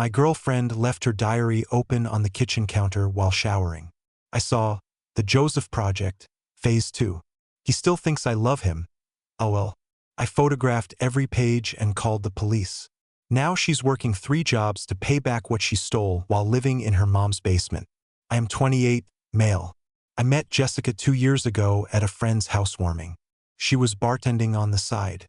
My girlfriend left her diary open on the kitchen counter while showering. I saw The Joseph Project, Phase 2. He still thinks I love him. Oh well. I photographed every page and called the police. Now she's working 3 jobs to pay back what she stole while living in her mom's basement. I am 28, male. I met Jessica 2 years ago at a friend's housewarming. She was bartending on the side.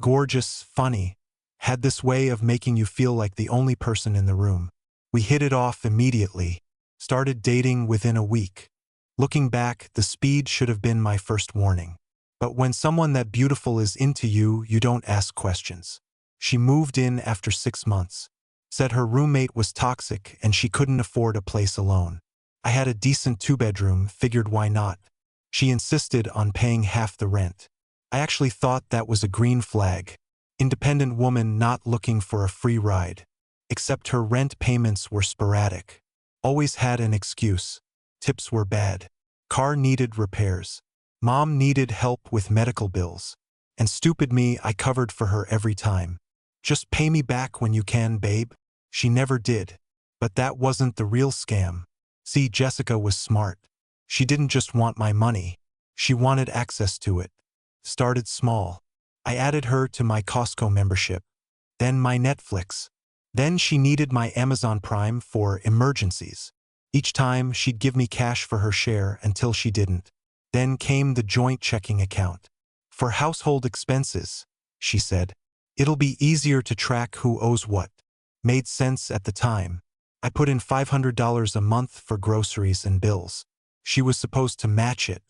Gorgeous, funny, had this way of making you feel like the only person in the room. We hit it off immediately, started dating within a week. Looking back, the speed should have been my first warning. But when someone that beautiful is into you, you don't ask questions. She moved in after 6 months. Said her roommate was toxic and she couldn't afford a place alone. I had a decent 2-bedroom, figured why not. She insisted on paying half the rent. I actually thought that was a green flag. Independent woman not looking for a free ride. Except her rent payments were sporadic. Always had an excuse. Tips were bad. Car needed repairs. Mom needed help with medical bills. And stupid me, I covered for her every time. Just pay me back when you can, babe. She never did. But that wasn't the real scam. See, Jessica was smart. She didn't just want my money. She wanted access to it. Started small. I added her to my Costco membership. Then my Netflix. Then she needed my Amazon Prime for emergencies. Each time she'd give me cash for her share until she didn't. Then came the joint checking account. For household expenses, she said. It'll be easier to track who owes what. Made sense at the time. I put in $500 a month for groceries and bills. She was supposed to match it.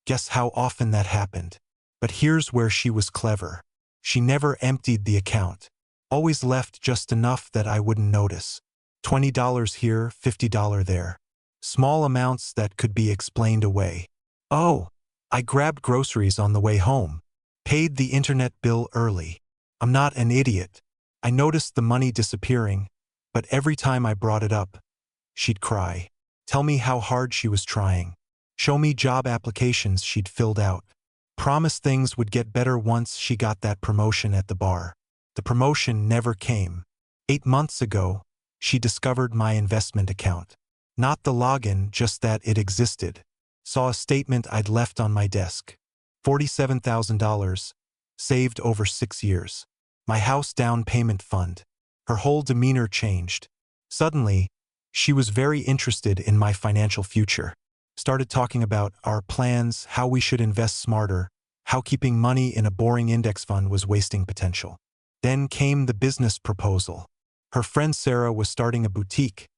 Guess how often that happened. But here's where she was clever. She never emptied the account. Always left just enough that I wouldn't notice. $20 here, $50 there. Small amounts that could be explained away. Oh, I grabbed groceries on the way home. Paid the internet bill early. I'm not an idiot. I noticed the money disappearing, but every time I brought it up, she'd cry. Tell me how hard she was trying. Show me job applications she'd filled out. Promise things would get better once she got that promotion at the bar. The promotion never came. 8 months ago, she discovered my investment account. Not the login, just that it existed. Saw a statement I'd left on my desk. $47,000, saved over 6 years. My house down payment fund. Her whole demeanor changed. Suddenly, she was very interested in my financial future. Started talking about our plans, how we should invest smarter, how keeping money in a boring index fund was wasting potential. Then came the business proposal. Her friend Sarah was starting a boutique.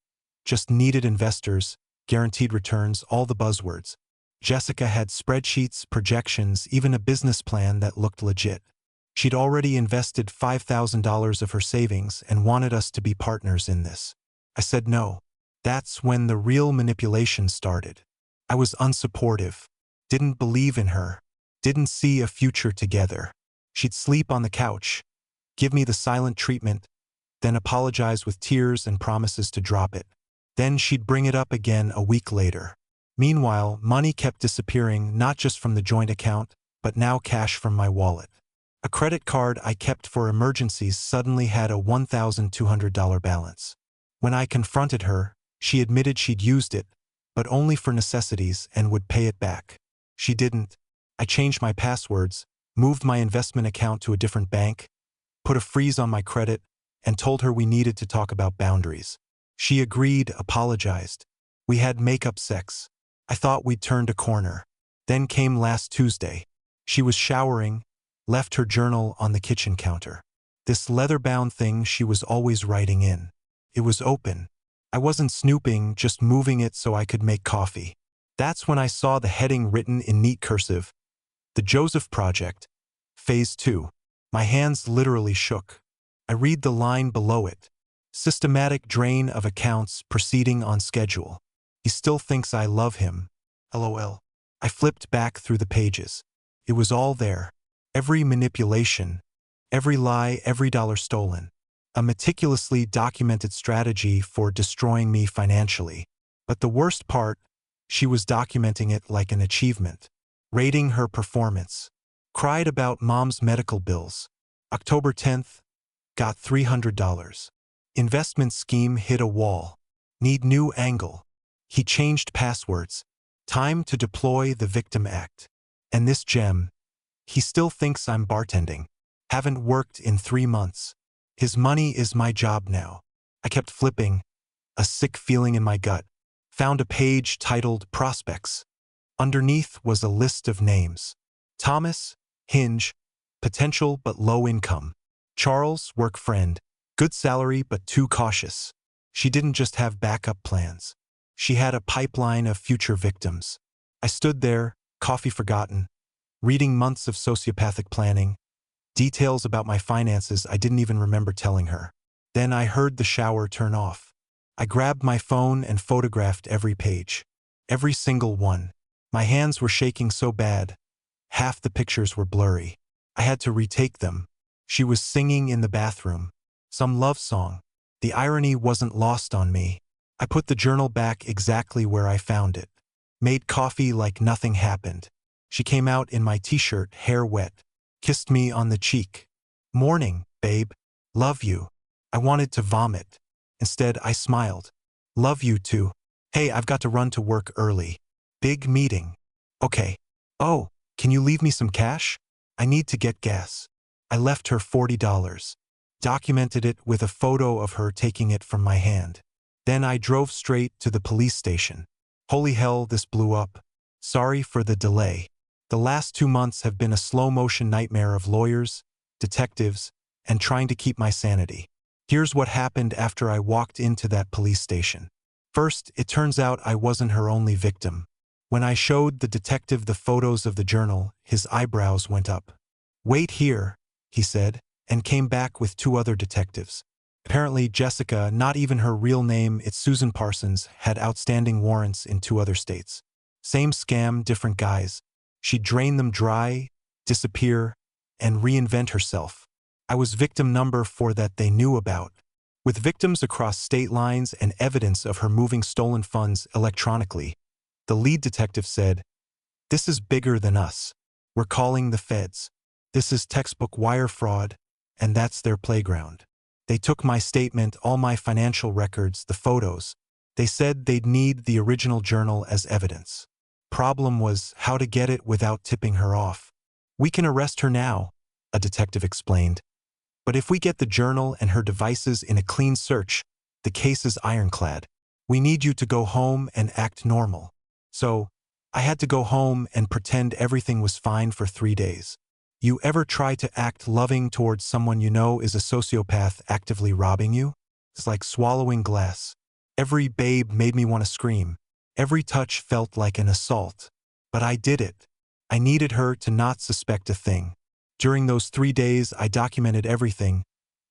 Just needed investors, guaranteed returns, all the buzzwords. Jessica had spreadsheets, projections, even a business plan that looked legit. She'd already invested $5,000 of her savings and wanted us to be partners in this. I said no. That's when the real manipulation started. I was unsupportive. Didn't believe in her. Didn't see a future together. She'd sleep on the couch, give me the silent treatment, then apologize with tears and promises to drop it. Then she'd bring it up again a week later. Meanwhile, money kept disappearing, not just from the joint account, but now cash from my wallet. A credit card I kept for emergencies suddenly had a $1,200 balance. When I confronted her, she admitted she'd used it, but only for necessities and would pay it back. She didn't. I changed my passwords, moved my investment account to a different bank, put a freeze on my credit, and told her we needed to talk about boundaries. She agreed, apologized. We had makeup sex. I thought we'd turned a corner. Then came last Tuesday. She was showering, left her journal on the kitchen counter. This leather-bound thing she was always writing in. It was open. I wasn't snooping, just moving it so I could make coffee. That's when I saw the heading written in neat cursive. The Joseph Project, Phase 2. My hands literally shook. I read the line below it. Systematic drain of accounts proceeding on schedule. He still thinks I love him. LOL. I flipped back through the pages. It was all there. Every manipulation, every lie, every dollar stolen. A meticulously documented strategy for destroying me financially. But the worst part, she was documenting it like an achievement. Rating her performance. Cried about mom's medical bills. October 10th, got $300. Investment scheme hit a wall. Need new angle. He changed passwords. Time to deploy the victim act. And this gem. He still thinks I'm bartending. Haven't worked in 3 months. His money is my job now. I kept flipping, a sick feeling in my gut. Found a page titled Prospects. Underneath was a list of names. Thomas, Hinge, potential but low income. Charles, work friend, good salary but too cautious. She didn't just have backup plans. She had a pipeline of future victims. I stood there, coffee forgotten, reading months of sociopathic planning, details about my finances I didn't even remember telling her. Then I heard the shower turn off. I grabbed my phone and photographed every page. Every single one. My hands were shaking so bad. Half the pictures were blurry. I had to retake them. She was singing in the bathroom. Some love song. The irony wasn't lost on me. I put the journal back exactly where I found it. Made coffee like nothing happened. She came out in my t-shirt, hair wet. Kissed me on the cheek. Morning, babe. Love you. I wanted to vomit. Instead, I smiled. Love you too. Hey, I've got to run to work early. Big meeting. Okay. Oh, can you leave me some cash? I need to get gas. I left her $40. Documented it with a photo of her taking it from my hand. Then I drove straight to the police station. Holy hell, this blew up. Sorry for the delay. The last 2 months have been a slow-motion nightmare of lawyers, detectives, and trying to keep my sanity. Here's what happened after I walked into that police station. First, it turns out I wasn't her only victim. When I showed the detective the photos of the journal, his eyebrows went up. Wait here, he said, and came back with 2 other detectives. Apparently, Jessica, not even her real name, it's Susan Parsons, had outstanding warrants in 2 other states. Same scam, different guys. She'd drain them dry, disappear, and reinvent herself. I was victim number 4 that they knew about. With victims across state lines and evidence of her moving stolen funds electronically, the lead detective said, "This is bigger than us. We're calling the feds. This is textbook wire fraud, and that's their playground." They took my statement, all my financial records, the photos. They said they'd need the original journal as evidence. Problem was how to get it without tipping her off. "We can arrest her now," a detective explained. "But if we get the journal and her devices in a clean search, the case is ironclad. We need you to go home and act normal." So, I had to go home and pretend everything was fine for 3 days. You ever try to act loving towards someone you know is a sociopath actively robbing you? It's like swallowing glass. Every babe made me want to scream. Every touch felt like an assault. But I did it. I needed her to not suspect a thing. During those 3 days, I documented everything,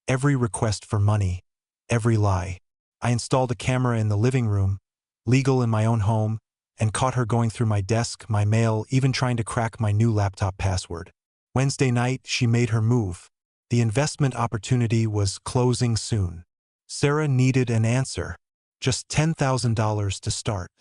every request for money, every lie. I installed a camera in the living room, legal in my own home, and caught her going through my desk, my mail, even trying to crack my new laptop password. Wednesday night, she made her move. The investment opportunity was closing soon. Sarah needed an answer. Just $10,000 to start.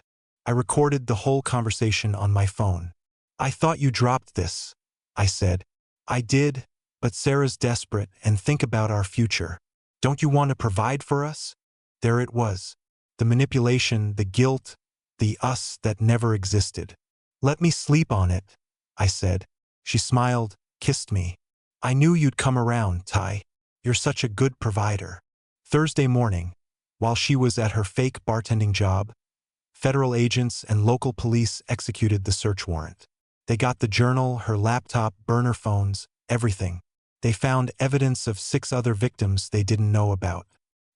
I recorded the whole conversation on my phone. "I thought you dropped this," I said. "I did, but Sarah's desperate, and think about our future. Don't you want to provide for us?" There it was. The manipulation, the guilt, the us that never existed. "Let me sleep on it," I said. She smiled, kissed me. "I knew you'd come around, Ty. You're such a good provider." Thursday morning, while she was at her fake bartending job, federal agents and local police executed the search warrant. They got the journal, her laptop, burner phones, everything. They found evidence of 6 other victims they didn't know about.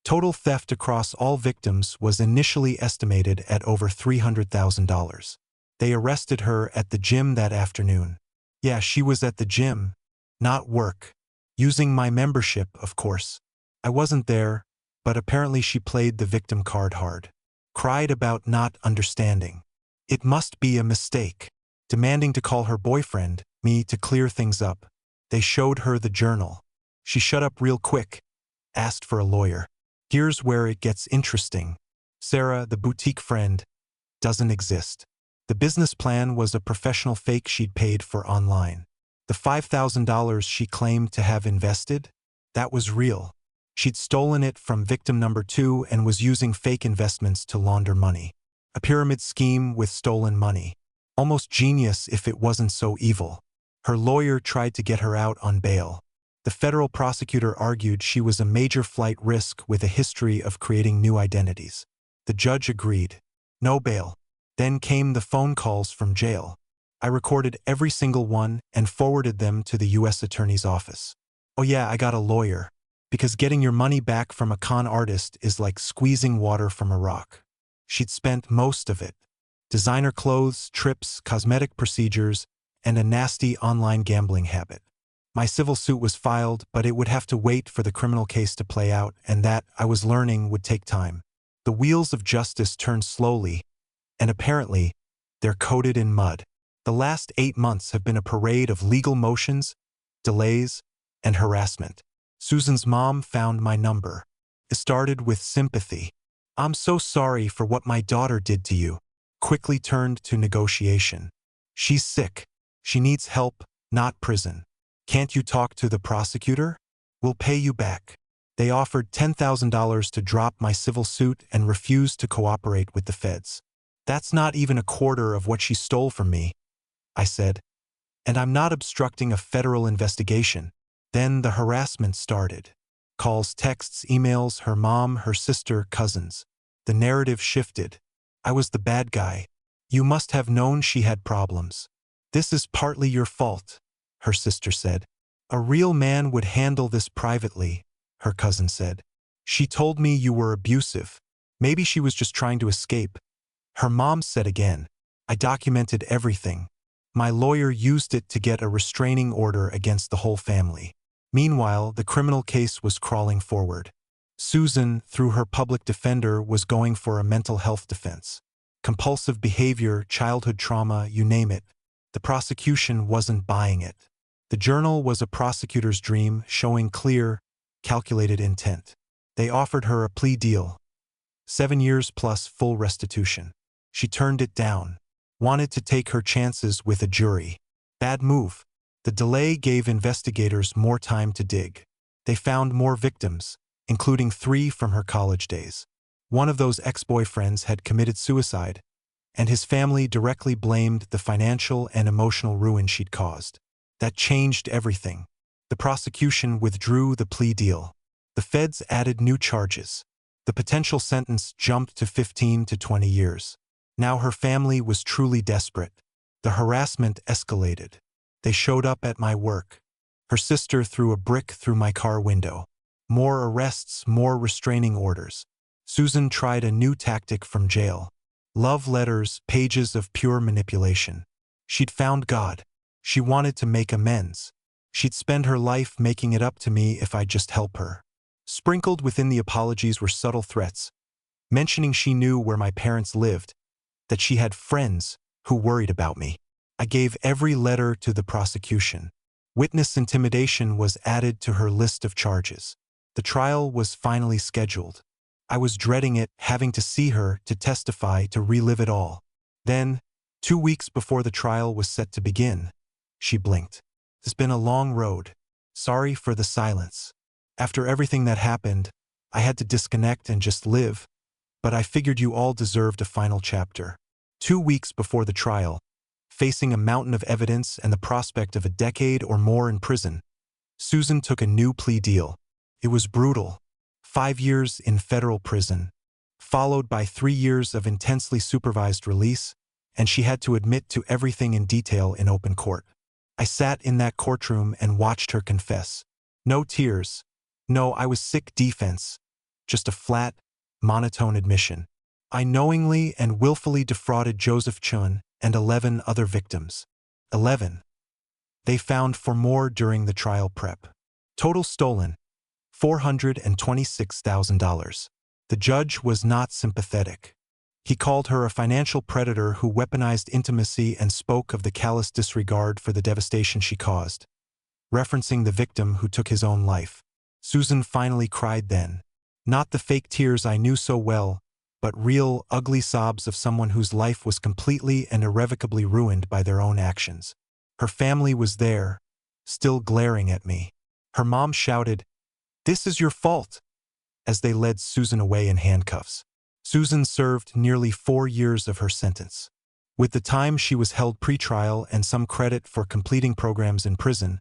Total theft across all victims was initially estimated at over $300,000. They arrested her at the gym that afternoon. Yeah, she was at the gym, not work. Using my membership, of course. I wasn't there, but apparently she played the victim card hard. Cried about not understanding. It must be a mistake. Demanding to call her boyfriend, me, to clear things up. They showed her the journal. She shut up real quick. Asked for a lawyer. Here's where it gets interesting. Sarah, the boutique friend, doesn't exist. The business plan was a professional fake she'd paid for online. The $5,000 she claimed to have invested, that was real. She'd stolen it from victim number 2 and was using fake investments to launder money. A pyramid scheme with stolen money. Almost genius if it wasn't so evil. Her lawyer tried to get her out on bail. The federal prosecutor argued she was a major flight risk with a history of creating new identities. The judge agreed. No bail. Then came the phone calls from jail. I recorded every single one and forwarded them to the U.S. Attorney's office. Oh yeah, I got a lawyer. Because getting your money back from a con artist is like squeezing water from a rock. She'd spent most of it. Designer clothes, trips, cosmetic procedures, and a nasty online gambling habit. My civil suit was filed, but it would have to wait for the criminal case to play out, and that, I was learning, would take time. The wheels of justice turn slowly, and apparently, they're coated in mud. The last 8 months have been a parade of legal motions, delays, and harassment. Susan's mom found my number. It started with sympathy. "I'm so sorry for what my daughter did to you." Quickly turned to negotiation. "She's sick. She needs help, not prison. Can't you talk to the prosecutor? We'll pay you back." They offered $10,000 to drop my civil suit and refused to cooperate with the feds. "That's not even a quarter of what she stole from me," I said. "And I'm not obstructing a federal investigation." Then the harassment started. Calls, texts, emails, her mom, her sister, cousins. The narrative shifted. I was the bad guy. "You must have known she had problems. This is partly your fault," her sister said. "A real man would handle this privately," her cousin said. "She told me you were abusive. Maybe she was just trying to escape." Her mom said again. "I documented everything. My lawyer used it to get a restraining order against the whole family." Meanwhile, the criminal case was crawling forward. Susan, through her public defender, was going for a mental health defense. Compulsive behavior, childhood trauma, you name it. The prosecution wasn't buying it. The journal was a prosecutor's dream, showing clear, calculated intent. They offered her a plea deal. 7 years plus full restitution. She turned it down. Wanted to take her chances with a jury. Bad move. The delay gave investigators more time to dig. They found more victims, including 3 from her college days. One of those ex-boyfriends had committed suicide, and his family directly blamed the financial and emotional ruin she'd caused. That changed everything. The prosecution withdrew the plea deal. The feds added new charges. The potential sentence jumped to 15 to 20 years. Now her family was truly desperate. The harassment escalated. They showed up at my work. Her sister threw a brick through my car window. More arrests, more restraining orders. Susan tried a new tactic from jail. Love letters, pages of pure manipulation. She'd found God. She wanted to make amends. She'd spend her life making it up to me if I'd just help her. Sprinkled within the apologies were subtle threats, mentioning she knew where my parents lived, that she had friends who worried about me. I gave every letter to the prosecution. Witness intimidation was added to her list of charges. The trial was finally scheduled. I was dreading it, having to see her, to testify, to relive it all. Then, 2 weeks before the trial was set to begin, she blinked. "It's been a long road. Sorry for the silence. After everything that happened, I had to disconnect and just live, but I figured you all deserved a final chapter." 2 weeks before the trial, facing a mountain of evidence and the prospect of a decade or more in prison, Susan took a new plea deal. It was brutal. 5 years in federal prison, followed by 3 years of intensely supervised release, and she had to admit to everything in detail in open court. I sat in that courtroom and watched her confess. No tears. No, I was sick defense. Just a flat, monotone admission. I knowingly and willfully defrauded Joseph Chun and 11 other victims. 11. They found for more during the trial prep. Total stolen, $426,000. The judge was not sympathetic. He called her a financial predator who weaponized intimacy and spoke of the callous disregard for the devastation she caused, referencing the victim who took his own life. Susan finally cried then. Not the fake tears I knew so well, but real, ugly sobs of someone whose life was completely and irrevocably ruined by their own actions. Her family was there, still glaring at me. Her mom shouted, "This is your fault," as they led Susan away in handcuffs. Susan served nearly 4 years of her sentence. With the time she was held pretrial and some credit for completing programs in prison,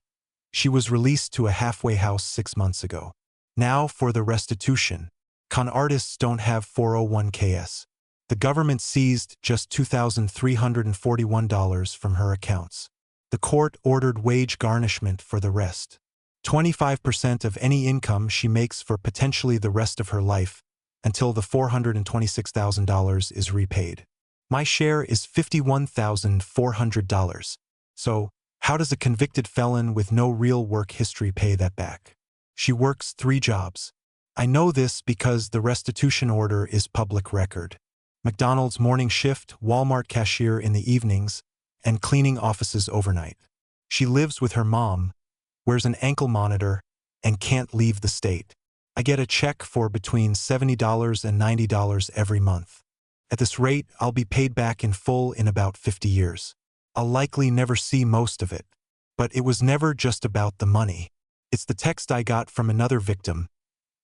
she was released to a halfway house 6 months ago. Now for the restitution. Con artists don't have 401ks. The government seized just $2,341 from her accounts. The court ordered wage garnishment for the rest. 25% of any income she makes for potentially the rest of her life, until the $426,000 is repaid. My share is $51,400. So, how does a convicted felon with no real work history pay that back? She works 3 jobs. I know this because the restitution order is public record. McDonald's morning shift, Walmart cashier in the evenings, and cleaning offices overnight. She lives with her mom, wears an ankle monitor, and can't leave the state. I get a check for between $70 and $90 every month. At this rate, I'll be paid back in full in about 50 years. I'll likely never see most of it. But it was never just about the money. It's the text I got from another victim,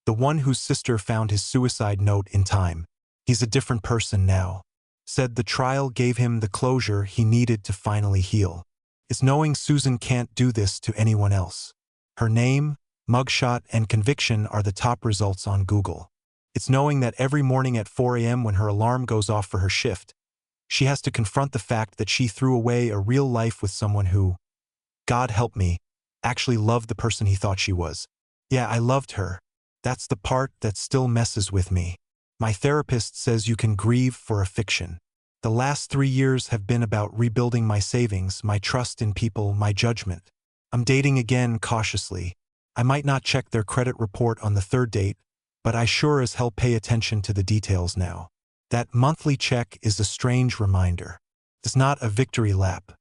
the one whose sister found his suicide note in time. He's a different person now. Said the trial gave him the closure he needed to finally heal. It's knowing Susan can't do this to anyone else. Her name, mugshot, and conviction are the top results on Google. It's knowing that every morning at 4 a.m. when her alarm goes off for her shift, she has to confront the fact that she threw away a real life with someone who, God help me, actually loved the person he thought she was. Yeah, I loved her. That's the part that still messes with me. My therapist says you can grieve for a fiction. The last 3 years have been about rebuilding my savings, my trust in people, my judgment. I'm dating again cautiously. I might not check their credit report on the 3rd date, but I sure as hell pay attention to the details now. That monthly check is a strange reminder. It's not a victory lap.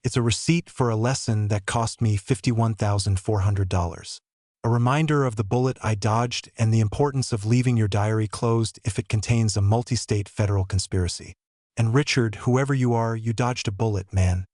It's a receipt for a lesson that cost me $51,400. A reminder of the bullet I dodged and the importance of leaving your diary closed if it contains a multi-state federal conspiracy. And Richard, whoever you are, you dodged a bullet, man.